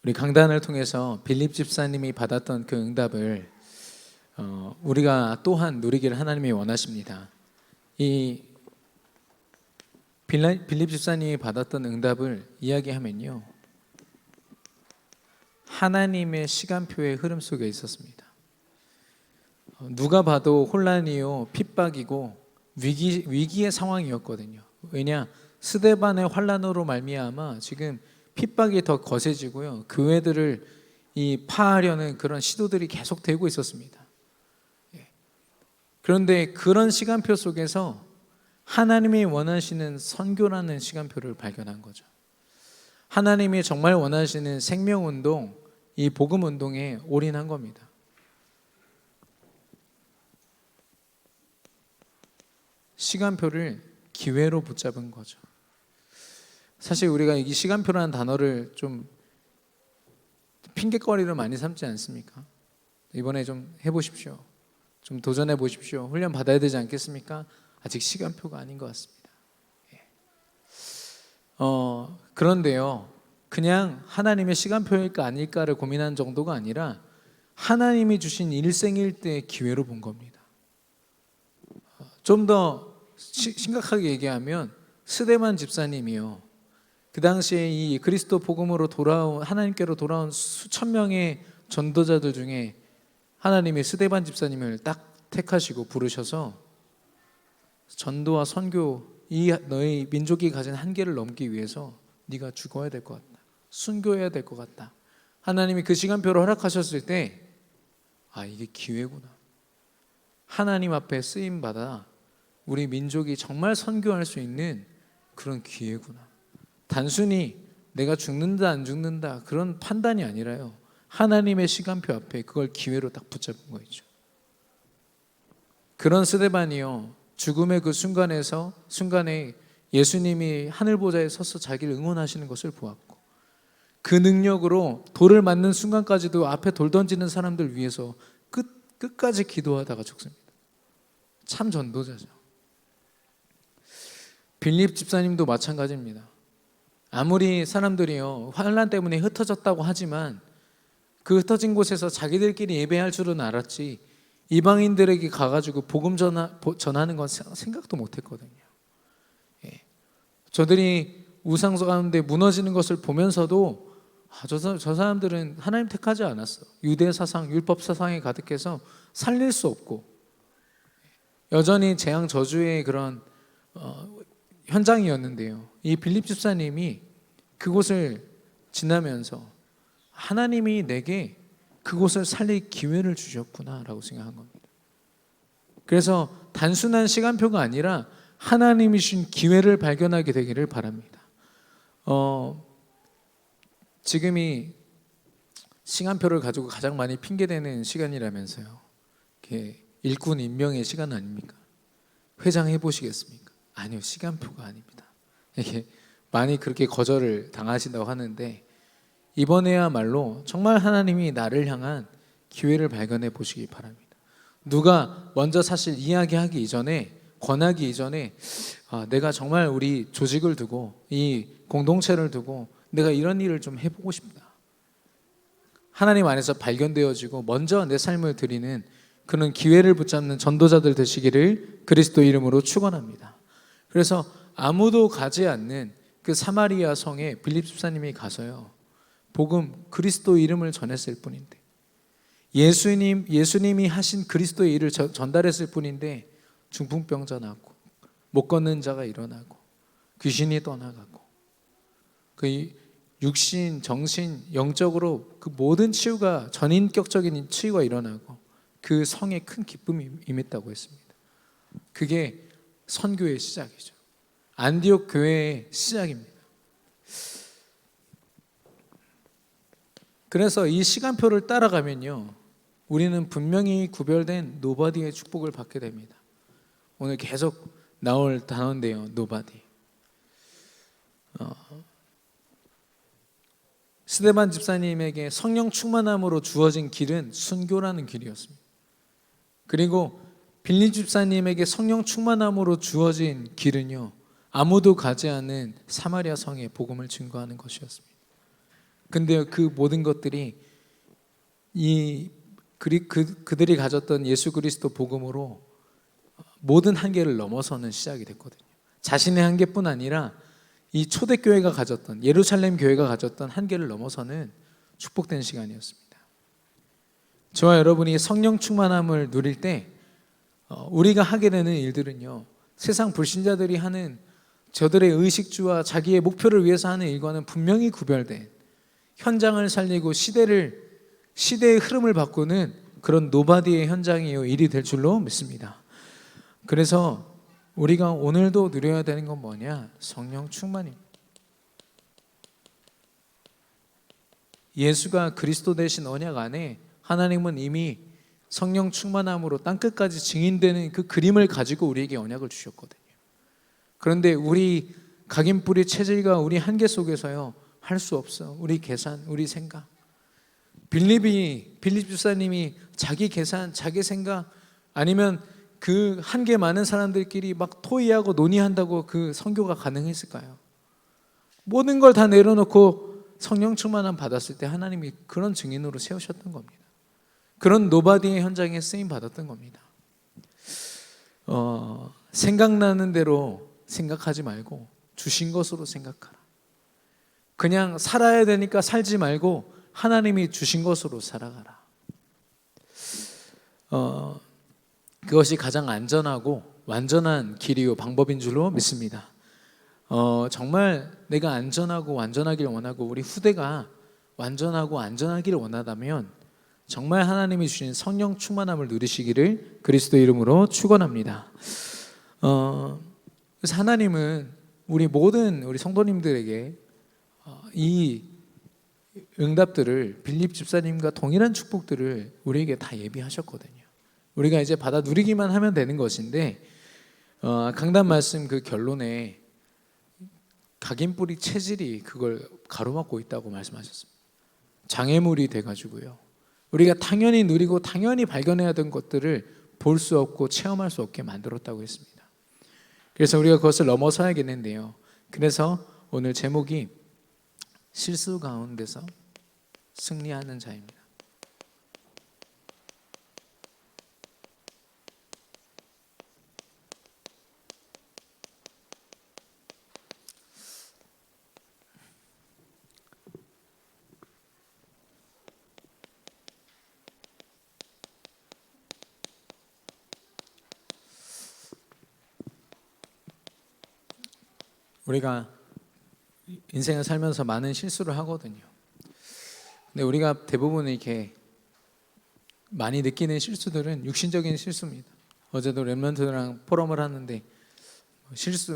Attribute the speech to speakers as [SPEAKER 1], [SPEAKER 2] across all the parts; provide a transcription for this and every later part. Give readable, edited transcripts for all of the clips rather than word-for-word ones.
[SPEAKER 1] 우리 강단을 통해서 빌립 집사님이 받았던 그 응답을 우리가 또한 누리기를 하나님이 원하십니다. 이 빌립 집사님이 받았던 응답을 이야기하면요, 하나님의 시간표의 흐름 속에 있었습니다. 누가 봐도 혼란이요, 핍박이고 위기의 상황이었거든요. 왜냐, 스데반의 환란으로 말미암아 지금 핍박이 더 거세지고요, 교회들을 파하려는 그런 시도들이 계속되고 있었습니다. 그런데 그런 시간표 속에서 하나님이 원하시는 선교라는 시간표를 발견한 거죠. 하나님이 정말 원하시는 생명운동, 이 복음운동에 올인한 겁니다. 시간표를 기회로 붙잡은 거죠. 사실 우리가 이 시간표라는 단어를 좀 핑계거리로 많이 삼지 않습니까? 이번에 좀 해보십시오. 좀 도전해 보십시오. 훈련 받아야 되지 않겠습니까? 아직 시간표가 아닌 것 같습니다. 그런데요, 그냥 하나님의 시간표일까 아닐까를 고민한 정도가 아니라 하나님이 주신 일생일대의 기회로 본 겁니다. 좀 더 심각하게 얘기하면 스데반 집사님이요, 그 당시에 이 그리스도 복음으로 하나님께로 돌아온 수천 명의 전도자들 중에 하나님이 스데반 집사님을 딱 택하시고 부르셔서 전도와 선교, 너희 민족이 가진 한계를 넘기 위해서 네가 죽어야 될 것 같다, 순교해야 될 것 같다. 하나님이 그 시간표를 허락하셨을 때, 이게 기회구나. 하나님 앞에 쓰임받아 우리 민족이 정말 선교할 수 있는 그런 기회구나. 단순히 내가 죽는다 안 죽는다 그런 판단이 아니라요, 하나님의 시간표 앞에 그걸 기회로 딱 붙잡은 거죠. 그런 스데반이요, 죽음의 그 순간에 예수님이 하늘 보좌에 서서 자기를 응원하시는 것을 보았고, 그 능력으로 돌을 맞는 순간까지도 앞에 돌 던지는 사람들 위해서 끝까지 기도하다가 죽습니다. 참 전도자죠. 빌립 집사님도 마찬가지입니다. 아무리 사람들이요 환란 때문에 흩어졌다고 하지만 그 흩어진 곳에서 자기들끼리 예배할 줄은 알았지, 이방인들에게 가가지고 복음 전하는 건 생각도 못했거든요. 저들이 우상 가운데 무너지는 것을 보면서도 저 사람들은 하나님 택하지 않았어. 유대 사상, 율법 사상에 가득해서 살릴 수 없고 여전히 재앙 저주의 그런 현장이었는데요, 이 빌립 집사님이 그곳을 지나면서 하나님이 내게 그곳을 살릴 기회를 주셨구나라고 생각한 겁니다. 그래서 단순한 시간표가 아니라 하나님이 주신 기회를 발견하게 되기를 바랍니다. 지금이 시간표를 가지고 가장 많이 핑계대는 시간이라면서요. 일꾼 임명의 시간 아닙니까? 회장 해보시겠습니까? 아니요, 시간표가 아닙니다. 이게 많이 그렇게 거절을 당하신다고 하는데, 이번에야말로 정말 하나님이 나를 향한 기회를 발견해 보시기 바랍니다. 누가 먼저 사실 이야기하기 이전에, 권하기 이전에 내가 정말 우리 조직을 두고 이 공동체를 두고 내가 이런 일을 좀 해보고 싶다, 하나님 안에서 발견되어지고 먼저 내 삶을 드리는 그런 기회를 붙잡는 전도자들 되시기를 그리스도 이름으로 축원합니다. 그래서 아무도 가지 않는 그 사마리아 성에 빌립 집사님이 가서요, 복음 그리스도 이름을 전했을 뿐인데, 예수님이 하신 그리스도의 일을 전달했을 뿐인데 중풍병자 낫고 못 걷는 자가 일어나고 귀신이 떠나가고 그 육신, 정신, 영적으로 그 모든 치유가, 전인격적인 치유가 일어나고 그 성에 큰 기쁨이 임했다고 했습니다. 그게 선교의 시작이죠. 안디옥 교회의 시작입니다. 그래서 이 시간표를 따라가면요, 우리는 분명히 구별된 노바디의 축복을 받게 됩니다. 오늘 계속 나올 단어인데요, 노바디. 스데반 집사님에게 성령 충만함으로 주어진 길은 순교라는 길이었습니다. 그리고 빌립 집사님에게 성령 충만함으로 주어진 길은요, 아무도 가지 않은 사마리아 성에 복음을 증거하는 것이었습니다. 근데 그 모든 것들이 그들이 가졌던 예수 그리스도 복음으로 모든 한계를 넘어서는 시작이 됐거든요. 자신의 한계뿐 아니라 이 초대교회가 가졌던, 예루살렘 교회가 가졌던 한계를 넘어서는 축복된 시간이었습니다. 저와 여러분이 성령 충만함을 누릴 때 우리가 하게 되는 일들은요, 세상 불신자들이 하는 저들의 의식주와 자기의 목표를 위해서 하는 일과는 분명히 구별된, 현장을 살리고 시대의 흐름을 바꾸는 그런 노바디의 현장이요 일이 될 줄로 믿습니다. 그래서 우리가 오늘도 누려야 되는 건 뭐냐? 성령 충만입니다. 예수가 그리스도 되신 언약 안에 하나님은 이미 성령 충만함으로 땅끝까지 증인되는 그 그림을 가지고 우리에게 언약을 주셨거든요. 그런데 우리 각인뿌리 체질과 우리 한계 속에서요, 할 수 없어. 우리 계산, 우리 생각. 빌립 집사님이 자기 계산, 자기 생각, 아니면 그 한계 많은 사람들끼리 막 토의하고 논의한다고 그 선교가 가능했을까요? 모든 걸 다 내려놓고 성령 충만함 받았을 때 하나님이 그런 증인으로 세우셨던 겁니다. 그런 노바디의 현장에 쓰임 받았던 겁니다. 생각나는 대로 생각하지 말고 주신 것으로 생각하라. 그냥 살아야 되니까 살지 말고 하나님이 주신 것으로 살아가라. 그것이 가장 안전하고 완전한 길이요 방법인 줄로 믿습니다. 정말 내가 안전하고 완전하길 원하고 우리 후대가 완전하고 안전하기를 원하다면 정말 하나님이 주신 성령 충만함을 누리시기를 그리스도 이름으로 축원합니다. 그래서 하나님은 우리 모든 우리 성도님들에게 이 응답들을, 빌립 집사님과 동일한 축복들을 우리에게 다 예비하셨거든요. 우리가 이제 받아 누리기만 하면 되는 것인데, 강단 말씀 그 결론에 각인뿌리 체질이 그걸 가로막고 있다고 말씀하셨습니다. 장애물이 돼가지고요, 우리가 당연히 누리고 당연히 발견해야 되는 것들을 볼 수 없고 체험할 수 없게 만들었다고 했습니다. 그래서 우리가 그것을 넘어서야겠는데요, 그래서 오늘 제목이 실수 가운데서 승리하는 자입니다. 우리가 인생을 살면서 많은 실수를 하거든요. 근데 우리가 대부분 이렇게 많이 느끼는 실수들은 육신적인 실수입니다. 어제도 랩런트랑 포럼을 하는데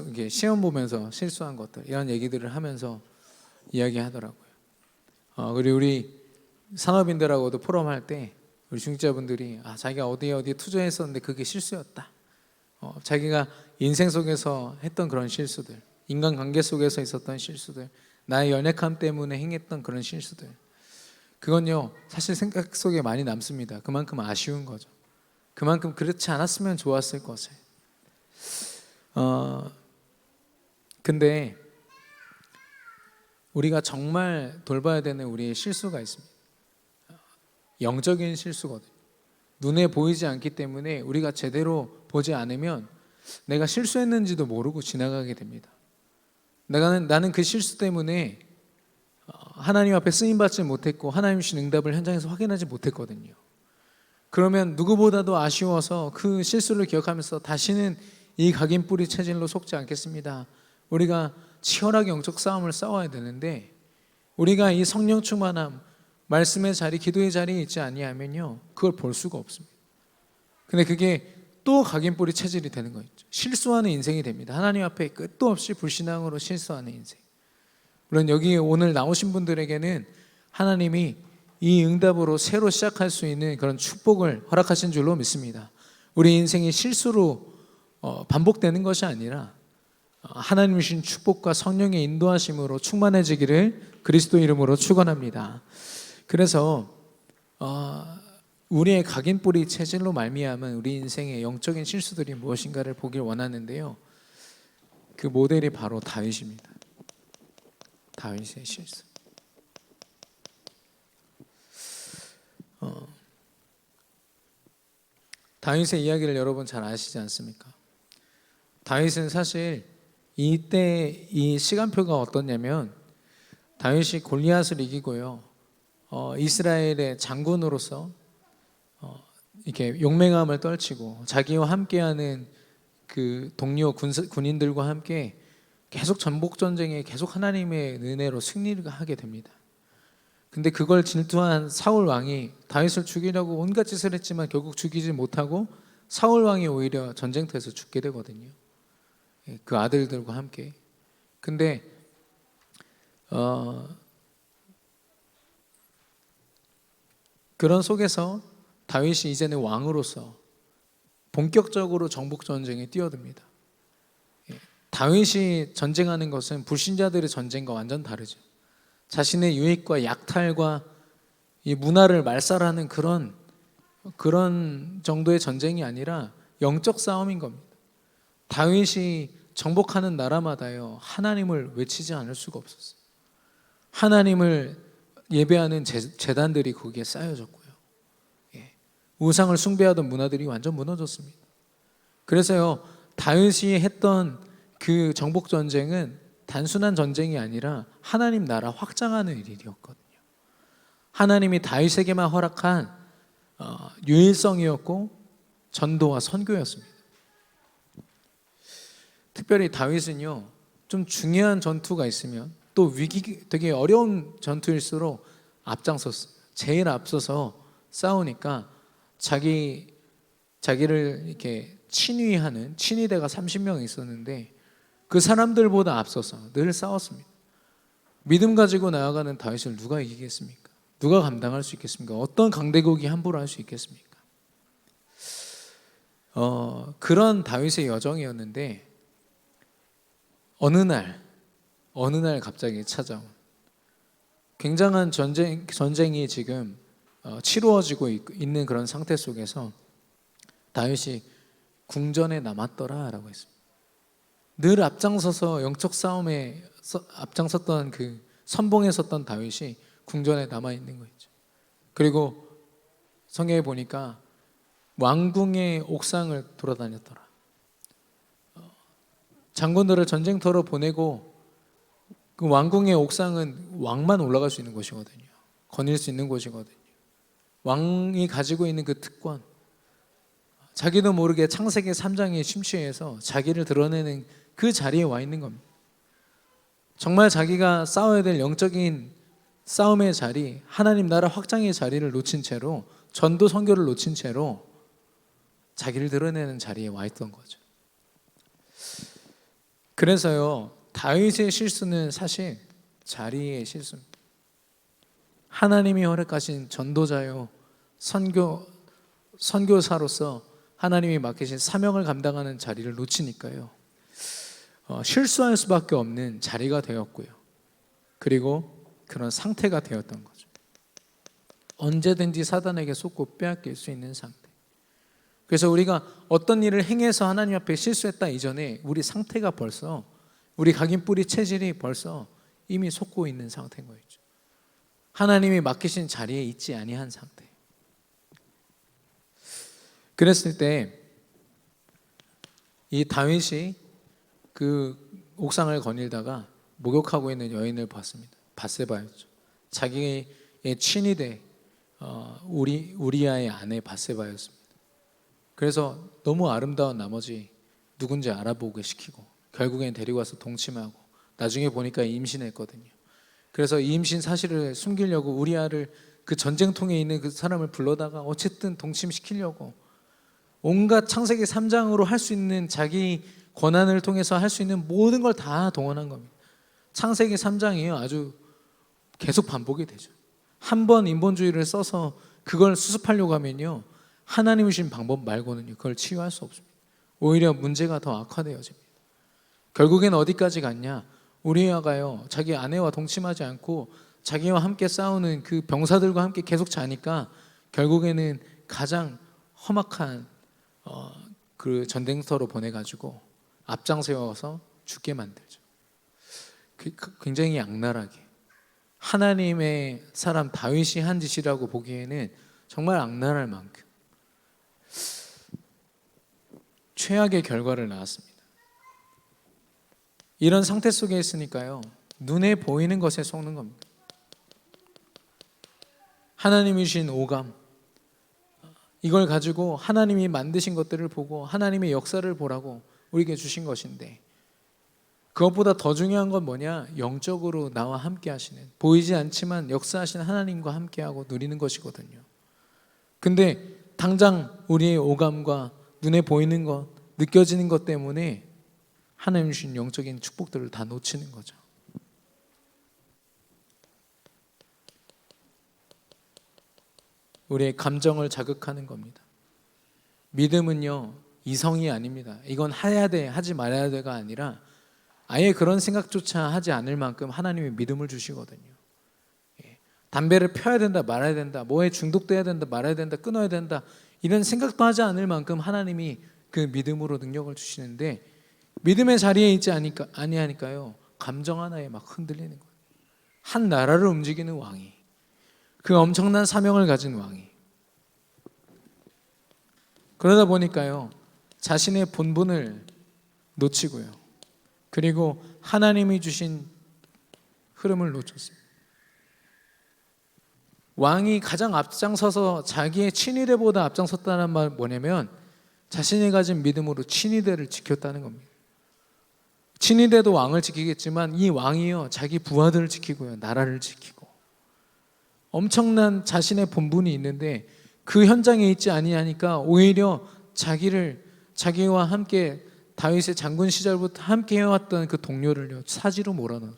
[SPEAKER 1] 이게 시험 보면서 실수한 것들, 이런 얘기들을 하면서 이야기하더라고요. 그리고 우리 산업인들하고도 포럼할 때 우리 중직자분들이 자기가 어디에 투자했었는데 그게 실수였다. 자기가 인생 속에서 했던 그런 실수들, 인간관계 속에서 있었던 실수들, 나의 연약함 때문에 행했던 그런 실수들, 그건요 사실 생각 속에 많이 남습니다. 그만큼 아쉬운 거죠. 그만큼 그렇지 않았으면 좋았을 것을. 근데 우리가 정말 돌봐야 되는 우리의 실수가 있습니다. 영적인 실수거든요. 눈에 보이지 않기 때문에 우리가 제대로 보지 않으면 내가 실수했는지도 모르고 지나가게 됩니다. 나는 그 실수 때문에 하나님 앞에 쓰임받지 못했고 하나님 주신 응답을 현장에서 확인하지 못했거든요. 그러면 누구보다도 아쉬워서 그 실수를 기억하면서 다시는 이 각인뿌리 체질로 속지 않겠습니다. 우리가 치열하게 영적 싸움을 싸워야 되는데, 우리가 이 성령 충만함, 말씀의 자리, 기도의 자리에 있지 아니하면요 그걸 볼 수가 없습니다. 근데 그게 또 각인뿌리 체질이 되는 거 있죠. 실수하는 인생이 됩니다. 하나님 앞에 끝도 없이 불신앙으로 실수하는 인생. 물론 여기 오늘 나오신 분들에게는 하나님이 이 응답으로 새로 시작할 수 있는 그런 축복을 허락하신 줄로 믿습니다. 우리 인생이 실수로 반복되는 것이 아니라 하나님 주신 축복과 성령의 인도하심으로 충만해지기를 그리스도 이름으로 축원합니다. 그래서 우리의 각인뿌리 체질로 말미암은 우리 인생의 영적인 실수들이 무엇인가를 보길 원하는데요, 그 모델이 바로 다윗입니다. 다윗의 실수. 다윗의 이야기를 여러분 잘 아시지 않습니까? 다윗은 사실 이때 이 시간표가 어떻냐면 다윗이 골리앗을 이기고요. 이스라엘의 장군으로서 이렇게 용맹함을 떨치고 자기와 함께하는 그 동료 군인들과 함께 계속 전복 전쟁에 계속 하나님의 은혜로 승리를 하게 됩니다. 근데 그걸 질투한 사울 왕이 다윗을 죽이려고 온갖 짓을 했지만 결국 죽이지 못하고 사울 왕이 오히려 전쟁터에서 죽게 되거든요. 그 아들들과 함께. 근데 그런 속에서 다윗이 이제는 왕으로서 본격적으로 정복 전쟁에 뛰어듭니다. 다윗이 전쟁하는 것은 불신자들의 전쟁과 완전 다르죠. 자신의 유익과 약탈과 이 문화를 말살하는 그런 정도의 전쟁이 아니라 영적 싸움인 겁니다. 다윗이 정복하는 나라마다요 하나님을 외치지 않을 수가 없었어요. 하나님을 예배하는 제단들이 거기에 쌓여졌고요. 우상을 숭배하던 문화들이 완전 무너졌습니다. 그래서요 다윗이 했던 그 정복 전쟁은 단순한 전쟁이 아니라 하나님 나라 확장하는 일이었거든요. 하나님이 다윗에게만 허락한 유일성이었고 전도와 선교였습니다. 특별히 다윗은요 좀 중요한 전투가 있으면 또 되게 어려운 전투일수록 앞장섰어요. 제일 앞서서 싸우니까 자기를 이렇게 친위하는 친위대가 30명 있었는데 그 사람들보다 앞서서 늘 싸웠습니다. 믿음 가지고 나아가는 다윗을 누가 이기겠습니까? 누가 감당할 수 있겠습니까? 어떤 강대국이 함부로 할 수 있겠습니까? 그런 다윗의 여정이었는데 어느 날 갑자기 찾아온 굉장한 전쟁이 지금 치루어지고 있는 그런 상태 속에서 다윗이 궁전에 남았더라라고 했습니다. 늘 앞장서서 영적 싸움에 앞장섰던 그 선봉에 섰던 다윗이 궁전에 남아 있는 거죠. 그리고 성경에 보니까 왕궁의 옥상을 돌아다녔더라. 장군들을 전쟁터로 보내고 그 왕궁의 옥상은 왕만 올라갈 수 있는 곳이거든요. 거닐 수 있는 곳이거든요. 왕이 가지고 있는 그 특권, 자기도 모르게 창세기 3장에 심취해서 자기를 드러내는 그 자리에 와 있는 겁니다. 정말 자기가 싸워야 될 영적인 싸움의 자리, 하나님 나라 확장의 자리를 놓친 채로, 전도 선교를 놓친 채로 자기를 드러내는 자리에 와 있던 거죠. 그래서요 다윗의 실수는 사실 자리의 실수입니다. 하나님이 허락하신 전도자요 선교사로서 하나님이 맡기신 사명을 감당하는 자리를 놓치니까요 실수할 수밖에 없는 자리가 되었고요. 그리고 그런 상태가 되었던 거죠. 언제든지 사단에게 속고 빼앗길 수 있는 상태. 그래서 우리가 어떤 일을 행해서 하나님 앞에 실수했다 이전에 우리 상태가 벌써, 우리 각인뿌리 체질이 벌써 이미 속고 있는 상태인 거죠. 하나님이 맡기신 자리에 있지 아니한 상태. 그랬을 때 이 다윗이 그 옥상을 거닐다가 목욕하고 있는 여인을 봤습니다. 밧세바였죠. 자기의 친위대 우리아의 아내 밧세바였습니다. 그래서 너무 아름다운 나머지 누군지 알아보게 시키고 결국엔 데리고 와서 동침하고 나중에 보니까 임신했거든요. 그래서 이 임신 사실을 숨기려고 우리아를 그 전쟁통에 있는 그 사람을 불러다가 어쨌든 동침시키려고 온갖 창세기 3장으로 할 수 있는 자기 권한을 통해서 할 수 있는 모든 걸 다 동원한 겁니다. 창세기 3장이요 아주 계속 반복이 되죠. 한 번 인본주의를 써서 그걸 수습하려고 하면요 하나님이 주신 방법 말고는요 그걸 치유할 수 없습니다. 오히려 문제가 더 악화되어집니다. 결국엔 어디까지 갔냐? 우리아가요 자기 아내와 동침하지 않고 자기와 함께 싸우는 그 병사들과 함께 계속 자니까 결국에는 가장 험악한 그 전쟁터로 보내가지고 앞장 세워서 죽게 만들죠. 굉장히 악랄하게 하나님의 사람 다윗이 한 짓이라고 보기에는 정말 악랄할 만큼 최악의 결과를 낳았습니다. 이런 상태 속에 있으니까요, 눈에 보이는 것에 속는 겁니다. 하나님이 주신 오감, 이걸 가지고 하나님이 만드신 것들을 보고 하나님의 역사를 보라고 우리에게 주신 것인데, 그것보다 더 중요한 건 뭐냐? 영적으로 나와 함께 하시는, 보이지 않지만 역사하시는 하나님과 함께하고 누리는 것이거든요. 근데 당장 우리의 오감과 눈에 보이는 것, 느껴지는 것 때문에 하나님 주신 영적인 축복들을 다 놓치는 거죠. 우리의 감정을 자극하는 겁니다. 믿음은요, 이성이 아닙니다. 이건 해야 돼, 하지 말아야 돼가 아니라 아예 그런 생각조차 하지 않을 만큼 하나님이 믿음을 주시거든요. 담배를 펴야 된다, 말아야 된다, 뭐에 중독돼야 된다, 말아야 된다, 끊어야 된다, 이런 생각도 하지 않을 만큼 하나님이 그 믿음으로 능력을 주시는데, 믿음의 자리에 있지 아니하니까요, 감정 하나에 막 흔들리는 거예요. 한 나라를 움직이는 왕이, 그 엄청난 사명을 가진 왕이, 그러다 보니까요, 자신의 본분을 놓치고요, 그리고 하나님이 주신 흐름을 놓쳤습니다. 왕이 가장 앞장서서 자기의 친위대보다 앞장섰다는 말 뭐냐면, 자신이 가진 믿음으로 친위대를 지켰다는 겁니다. 친위대도 왕을 지키겠지만 이 왕이요, 자기 부하들을 지키고요, 나라를 지키고, 엄청난 자신의 본분이 있는데 그 현장에 있지 아니하니까 오히려 자기와 함께 다윗의 장군 시절부터 함께 해왔던 그 동료를요, 사지로 몰아넣어요.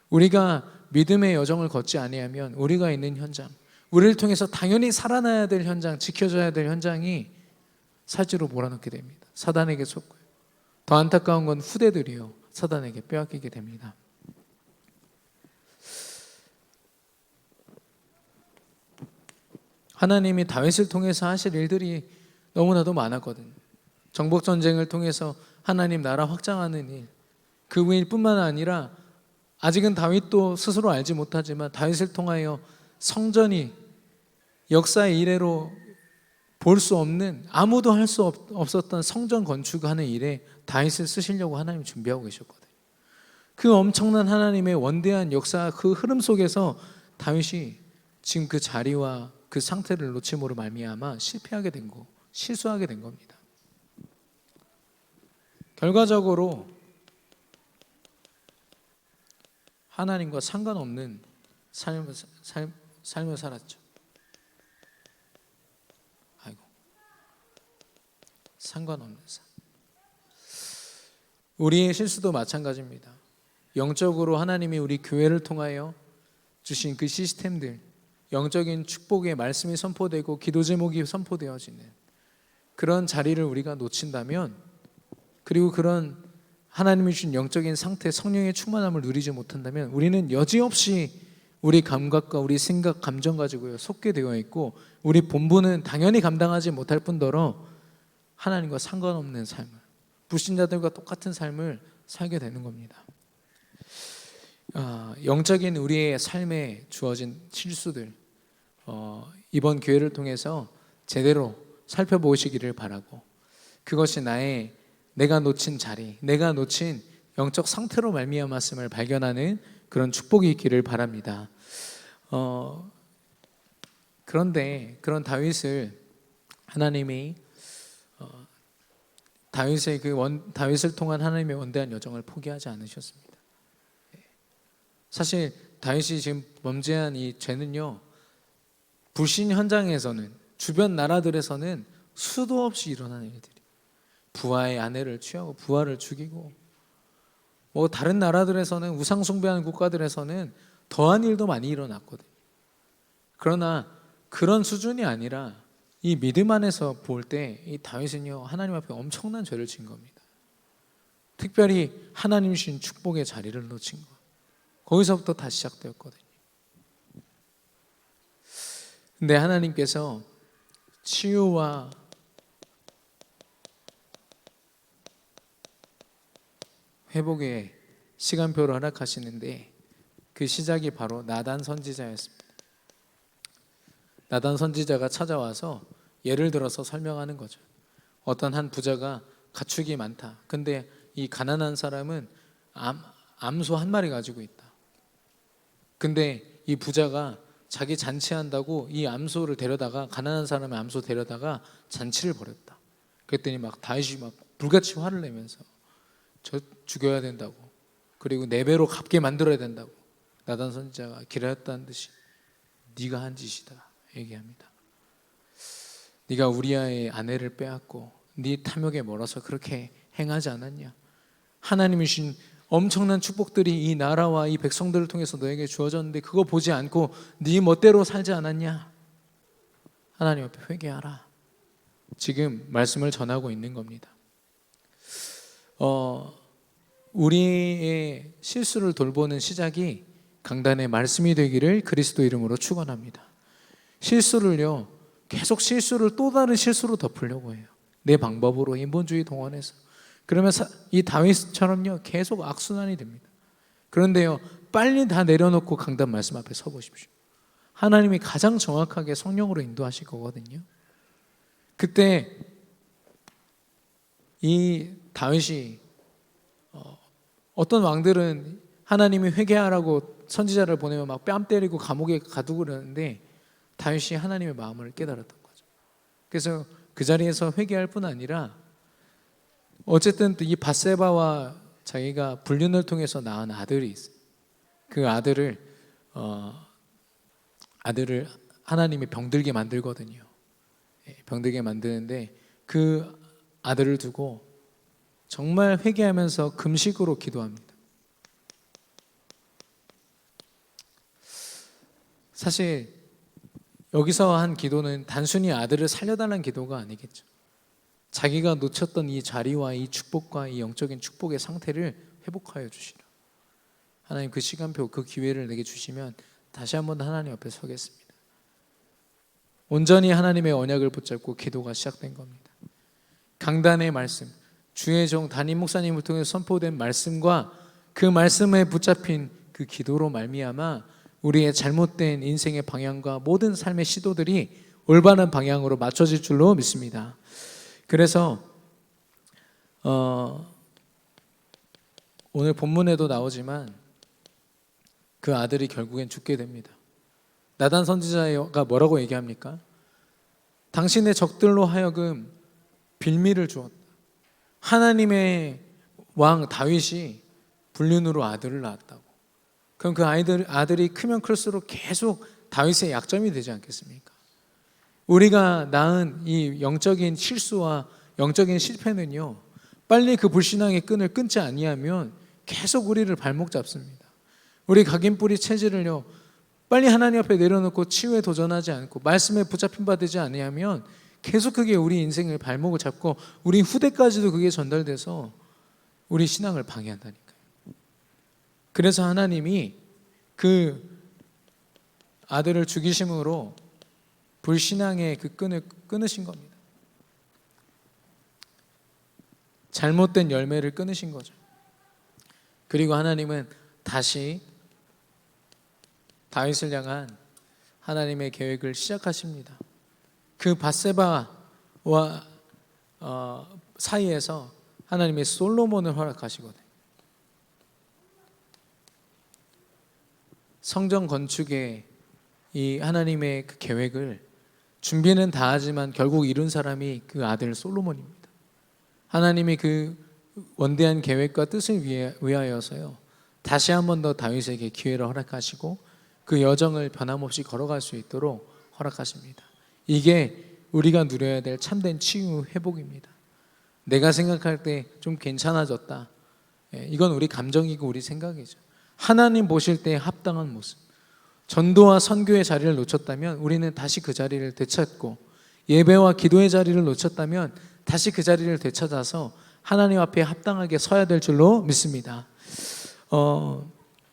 [SPEAKER 1] 우리가 믿음의 여정을 걷지 아니하면 우리가 있는 현장, 우리를 통해서 당연히 살아나야 될 현장, 지켜져야 될 현장이 사지로 몰아넣게 됩니다. 사단에게 속고요. 더 안타까운 건 후대들이요, 사단에게 빼앗기게 됩니다. 하나님이 다윗을 통해서 하실 일들이 너무나도 많았거든요. 정복전쟁을 통해서 하나님 나라 확장하는 일, 그 일뿐만 아니라 아직은 다윗도 스스로 알지 못하지만 다윗을 통하여 성전이 역사의 이래로 볼 수 없는, 아무도 할 수 없었던 성전 건축하는 일에 다윗을 쓰시려고 하나님이 준비하고 계셨거든요. 그 엄청난 하나님의 원대한 역사, 그 흐름 속에서 다윗이 지금 그 자리와 그 상태를 놓침으로 말미암아 실패하게 된 거, 실수하게 된 겁니다. 결과적으로 하나님과 상관없는 삶을 살았죠. 상관없는 삶. 우리의 실수도 마찬가지입니다. 영적으로 하나님이 우리 교회를 통하여 주신 그 시스템들, 영적인 축복의 말씀이 선포되고 기도 제목이 선포되어지는 그런 자리를 우리가 놓친다면, 그리고 그런 하나님이 주신 영적인 상태, 성령의 충만함을 누리지 못한다면 우리는 여지없이 우리 감각과 우리 생각, 감정 가지고요 속게 되어 있고, 우리 본분은 당연히 감당하지 못할 뿐더러 하나님과 상관없는 삶을, 불신자들과 똑같은 삶을 살게 되는 겁니다. 영적인 우리의 삶에 주어진 실수들, 이번 기회를 통해서 제대로 살펴보시기를 바라고, 그것이 내가 놓친 자리, 내가 놓친 영적 상태로 말미암았음을 발견하는 그런 축복이 있기를 바랍니다. 그런데 그런 다윗을 하나님이 다윗을 통한 하나님의 원대한 여정을 포기하지 않으셨습니다. 사실 다윗이 지금 범죄한 이 죄는요, 불신 현장에서는, 주변 나라들에서는 수도 없이 일어나는 일들이, 부하의 아내를 취하고 부하를 죽이고, 뭐 다른 나라들에서는, 우상 숭배하는 국가들에서는 더한 일도 많이 일어났거든요. 그러나 그런 수준이 아니라 이 믿음 안에서 볼 때 이 다윗은요, 하나님 앞에 엄청난 죄를 진 겁니다. 특별히 하나님 주신 축복의 자리를 놓친 것, 거기서부터 다 시작되었거든요. 근데 하나님께서 치유와 회복의 시간표를 허락하시는데, 그 시작이 바로 나단 선지자였습니다. 나단 선지자가 찾아와서 예를 들어서 설명하는 거죠. 어떤 한 부자가 가축이 많다. 근데 이 가난한 사람은 암소 한 마리 가지고 있다. 근데 이 부자가 자기 잔치한다고 이 암소를 데려다가, 가난한 사람의 암소 데려다가 잔치를 벌였다. 그랬더니 막 다윗이 막 불같이 화를 내면서 저 죽여야 된다고, 그리고 4배로 갚게 만들어야 된다고 나단 선지자가 기라였다는 듯이 네가 한 짓이다 얘기합니다. 네가 우리아의 아내를 빼앗고 네 탐욕에 몰아서 그렇게 행하지 않았냐? 하나님이 주신 엄청난 축복들이 이 나라와 이 백성들을 통해서 너에게 주어졌는데 그거 보지 않고 네 멋대로 살지 않았냐? 하나님 앞에 회개하라. 지금 말씀을 전하고 있는 겁니다. 우리의 실수를 돌보는 시작이 강단의 말씀이 되기를 그리스도 이름으로 축원합니다. 실수를요, 계속 실수를 또 다른 실수로 덮으려고 해요. 내 방법으로 인본주의 동원해서. 그러면 이 다윗처럼요 계속 악순환이 됩니다. 그런데요, 빨리 다 내려놓고 강단 말씀 앞에 서 보십시오. 하나님이 가장 정확하게 성령으로 인도하실 거거든요. 그때 이 다윗이, 어떤 왕들은 하나님이 회개하라고 선지자를 보내면 막 뺨 때리고 감옥에 가두고 그러는데 다윗이 하나님의 마음을 깨달았던 거죠. 그래서 그 자리에서 회개할 뿐 아니라 어쨌든 이 밧세바와 자기가 불륜을 통해서 낳은 아들이 있어요. 그 아들을 하나님이 병들게 만들거든요. 병들게 만드는데 그 아들을 두고 정말 회개하면서 금식으로 기도합니다. 사실 여기서 한 기도는 단순히 아들을 살려달라는 기도가 아니겠죠. 자기가 놓쳤던 이 자리와 이 축복과 이 영적인 축복의 상태를 회복하여 주시라. 하나님 그 시간표, 그 기회를 내게 주시면 다시 한번 하나님 앞에 서겠습니다. 온전히 하나님의 언약을 붙잡고 기도가 시작된 겁니다. 강단의 말씀, 주의 종 담임 목사님을 통해 선포된 말씀과 그 말씀에 붙잡힌 그 기도로 말미암아 우리의 잘못된 인생의 방향과 모든 삶의 시도들이 올바른 방향으로 맞춰질 줄로 믿습니다. 그래서 오늘 본문에도 나오지만 그 아들이 결국엔 죽게 됩니다. 나단 선지자가 뭐라고 얘기합니까? 당신의 적들로 하여금 빌미를 주었다. 하나님의 왕 다윗이 불륜으로 아들을 낳았다고. 그럼 그 아들이 크면 클수록 계속 다윗의 약점이 되지 않겠습니까? 우리가 낳은 이 영적인 실수와 영적인 실패는요, 빨리 그 불신앙의 끈을 끊지 아니하면 계속 우리를 발목 잡습니다. 우리 각인뿌리 체질을요, 빨리 하나님 앞에 내려놓고 치유에 도전하지 않고 말씀에 붙잡힌 바 되지 아니하면 계속 그게 우리 인생을 발목을 잡고 우리 후대까지도 그게 전달돼서 우리 신앙을 방해한다니까요. 그래서 하나님이 그 아들을 죽이심으로 불신앙의 그 끈을 끊으신 겁니다. 잘못된 열매를 끊으신 거죠. 그리고 하나님은 다시 다윗을 향한 하나님의 계획을 시작하십니다. 그 밧세바와 사이에서 하나님의 솔로몬을 허락하시거든요. 성전 건축의 이 하나님의 그 계획을 준비는 다 하지만 결국 이룬 사람이 그 아들 솔로몬입니다. 하나님이 그 원대한 계획과 뜻을 위하여서요, 다시 한 번 더 다윗에게 기회를 허락하시고 그 여정을 변함없이 걸어갈 수 있도록 허락하십니다. 이게 우리가 누려야 될 참된 치유 회복입니다. 내가 생각할 때 좀 괜찮아졌다, 이건 우리 감정이고 우리 생각이죠. 하나님 보실 때 합당한 모습, 전도와 선교의 자리를 놓쳤다면 우리는 다시 그 자리를 되찾고, 예배와 기도의 자리를 놓쳤다면 다시 그 자리를 되찾아서 하나님 앞에 합당하게 서야 될 줄로 믿습니다.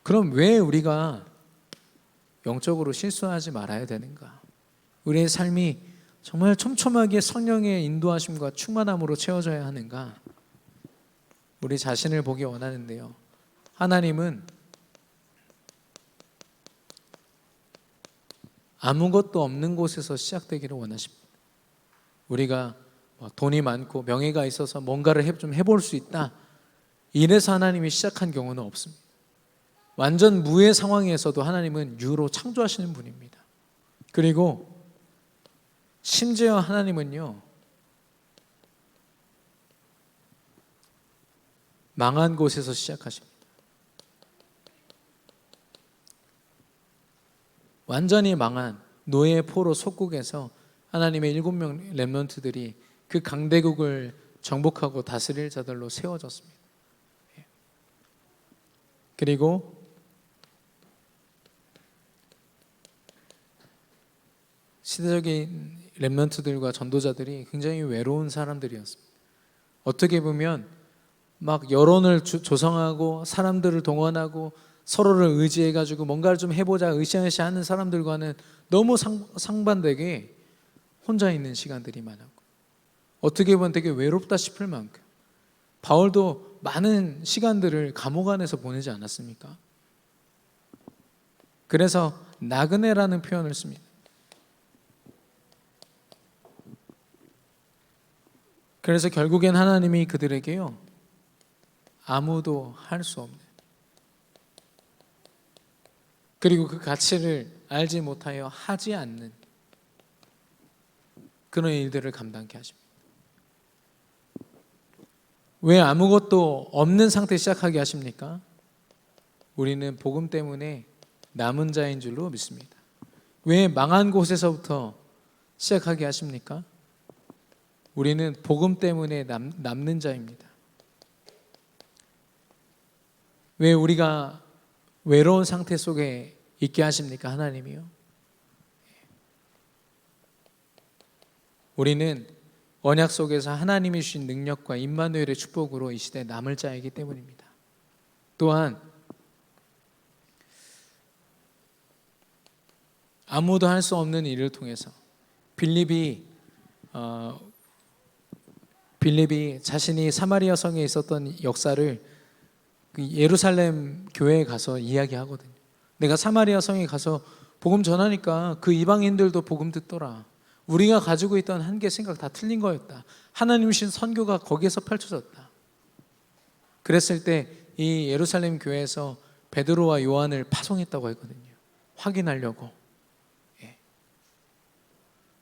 [SPEAKER 1] 그럼 왜 우리가 영적으로 실수하지 말아야 되는가? 우리의 삶이 정말 촘촘하게 성령의 인도하심과 충만함으로 채워져야 하는가? 우리 자신을 보기 원하는데요, 하나님은 아무것도 없는 곳에서 시작되기를 원하십니다. 우리가 돈이 많고 명예가 있어서 뭔가를 좀 해볼 수 있다, 이래서 하나님이 시작한 경우는 없습니다. 완전 무의 상황에서도 하나님은 유로 창조하시는 분입니다. 그리고 심지어 하나님은요, 망한 곳에서 시작하십니다. 완전히 망한 노예의 포로 속국에서 하나님의 7명 렘넌트들이 그 강대국을 정복하고 다스릴 자들로 세워졌습니다. 그리고 시대적인 렘넌트들과 전도자들이 굉장히 외로운 사람들이었습니다. 어떻게 보면 막 여론을 조성하고 사람들을 동원하고 서로를 의지해가지고 뭔가를 좀 해보자 으쌰으쌰 하는 사람들과는 너무 상반되게 혼자 있는 시간들이 많았고, 어떻게 보면 되게 외롭다 싶을 만큼 바울도 많은 시간들을 감옥 안에서 보내지 않았습니까? 그래서 나그네라는 표현을 씁니다. 그래서 결국엔 하나님이 그들에게요, 아무도 할 수 없는, 그리고 그 가치를 알지 못하여 하지 않는 그런 일들을 감당케 하십니다. 왜 아무것도 없는 상태 시작하게 하십니까? 우리는 복음 때문에 남은 자인 줄로 믿습니다. 왜 망한 곳에서부터 시작하게 하십니까? 우리는 복음 때문에 남는 자입니다. 왜 우리가 외로운 상태 속에 있게 하십니까? 하나님이요. 우리는 언약 속에서 하나님이 주신 능력과 임마누엘의 축복으로 이 시대에 남을 자이기 때문입니다. 또한 아무도 할 수 없는 일을 통해서 빌립이 자신이 사마리아 성에 있었던 역사를 그 예루살렘 교회에 가서 이야기하거든요. 내가 사마리아 성에 가서 복음 전하니까 그 이방인들도 복음 듣더라. 우리가 가지고 있던 한계 생각 다 틀린 거였다. 하나님 신 선교가 거기에서 펼쳐졌다. 그랬을 때 이 예루살렘 교회에서 베드로와 요한을 파송했다고 했거든요. 확인하려고.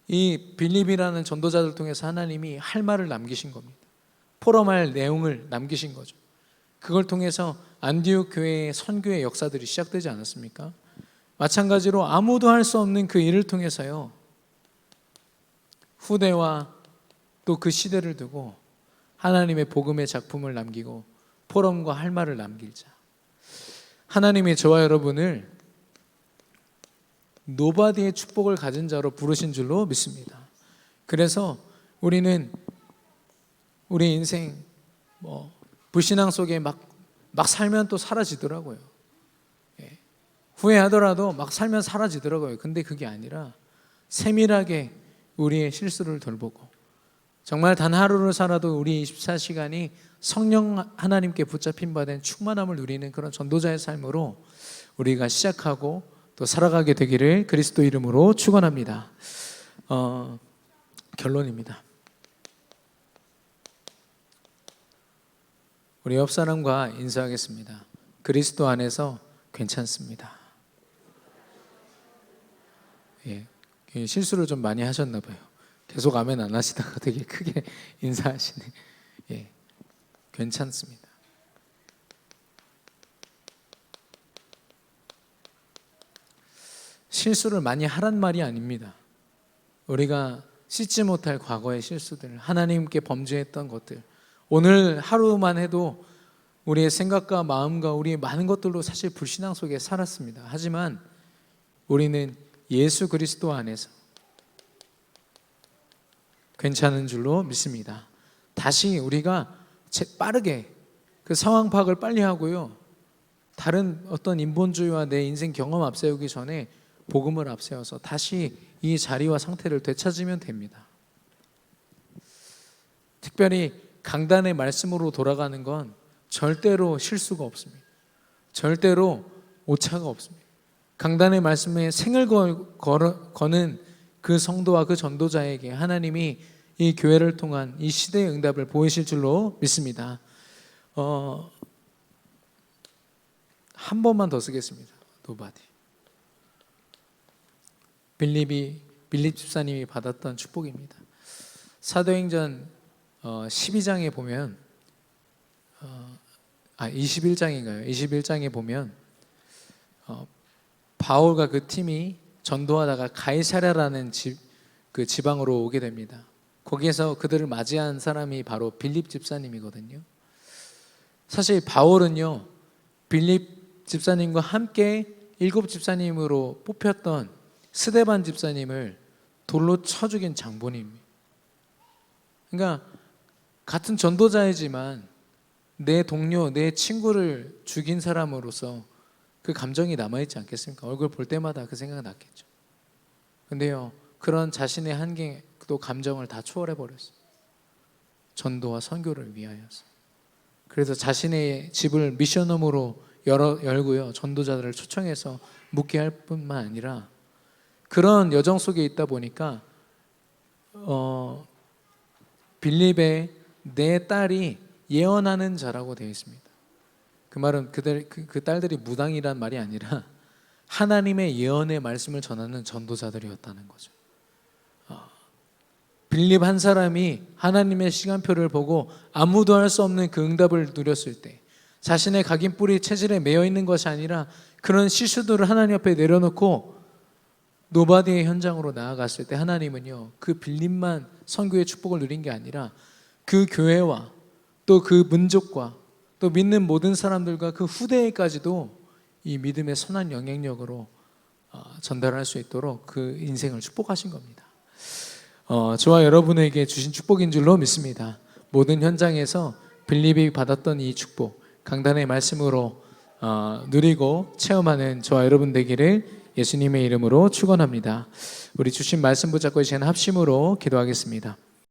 [SPEAKER 1] 이 빌립이라는 전도자들 통해서 하나님이 할 말을 남기신 겁니다. 포럼할 내용을 남기신 거죠. 그걸 통해서 안디옥 교회의 선교의 역사들이 시작되지 않았습니까? 마찬가지로 아무도 할 수 없는 그 일을 통해서요, 후대와 또 그 시대를 두고 하나님의 복음의 작품을 남기고 포럼과 할 말을 남길자. 하나님이 저와 여러분을 노바디의 축복을 가진 자로 부르신 줄로 믿습니다. 그래서 우리는 우리 인생 불신앙 속에 막 살면 또 사라지더라고요. 후회하더라도 막 살면 사라지더라고요. 근데 그게 아니라 세밀하게 우리의 실수를 돌보고 정말 단 하루를 살아도 우리 24시간이 성령 하나님께 붙잡힌 바 된 충만함을 누리는 그런 전도자의 삶으로 우리가 시작하고 또 살아가게 되기를 그리스도 이름으로 축원합니다. 결론입니다. 우리 옆 사람과 인사하겠습니다. 그리스도 안에서 괜찮습니다. 실수를 좀 많이 하셨나 봐요. 계속 아멘 안 하시다가 되게 크게 인사하시네. 괜찮습니다. 실수를 많이 하란 말이 아닙니다. 우리가 씻지 못할 과거의 실수들, 하나님께 범죄했던 것들, 오늘 하루만 해도 우리의 생각과 마음과 우리의 많은 것들로 사실 불신앙 속에 살았습니다. 하지만 우리는 예수 그리스도 안에서 괜찮은 줄로 믿습니다. 다시 우리가 빠르게 그 상황 파악을 빨리 하고요, 다른 어떤 인본주의와 내 인생 경험 앞세우기 전에 복음을 앞세워서 다시 이 자리와 상태를 되찾으면 됩니다. 특별히 강단의 말씀으로 돌아가는 건 절대로 실수가 없습니다. 절대로 오차가 없습니다. 강단의 말씀에 생을 거는 그 성도와 그 전도자에게 하나님이 이 교회를 통한 이 시대의 응답을 보이실 줄로 믿습니다. 한 번만 더 쓰겠습니다. 노바디. 빌립 집사님이 받았던 축복입니다. 사도행전 12장에 보면 21장인가요? 21장에 보면 바울과 그 팀이 전도하다가 가이사랴라는 그 지방으로 오게 됩니다. 거기에서 그들을 맞이한 사람이 바로 빌립 집사님이거든요. 사실 바울은요, 빌립 집사님과 함께 7 집사님으로 뽑혔던 스데반 집사님을 돌로 쳐 죽인 장본인입니다. 그러니까 같은 전도자이지만 내 동료, 내 친구를 죽인 사람으로서 그 감정이 남아있지 않겠습니까? 얼굴 볼 때마다 그 생각이 났겠죠. 근데요, 그런 자신의 한계도 감정을 다 초월해버렸어요. 전도와 선교를 위하여서. 그래서 자신의 집을 미션홈으로 열고요, 전도자들을 초청해서 묵게 할 뿐만 아니라 그런 여정 속에 있다 보니까 빌립의 내 딸이 예언하는 자라고 되어 있습니다. 그 말은 그 딸들이 무당이란 말이 아니라 하나님의 예언의 말씀을 전하는 전도자들이었다는 거죠. 빌립 한 사람이 하나님의 시간표를 보고 아무도 할 수 없는 그 응답을 누렸을 때 자신의 각인 뿌리 체질에 매여 있는 것이 아니라 그런 시수들을 하나님 앞에 내려놓고 노바디의 현장으로 나아갔을 때 하나님은요, 그 빌립만 선교의 축복을 누린 게 아니라 그 교회와 또 그 민족과 또 믿는 모든 사람들과 그 후대에까지도 이 믿음의 선한 영향력으로 전달할 수 있도록 그 인생을 축복하신 겁니다. 저와 여러분에게 주신 축복인 줄로 믿습니다. 모든 현장에서 빌립이 받았던 이 축복, 강단의 말씀으로 누리고 체험하는 저와 여러분 되기를 예수님의 이름으로 축원합니다. 우리 주신 말씀 붙잡고 이 시간 합심으로 기도하겠습니다.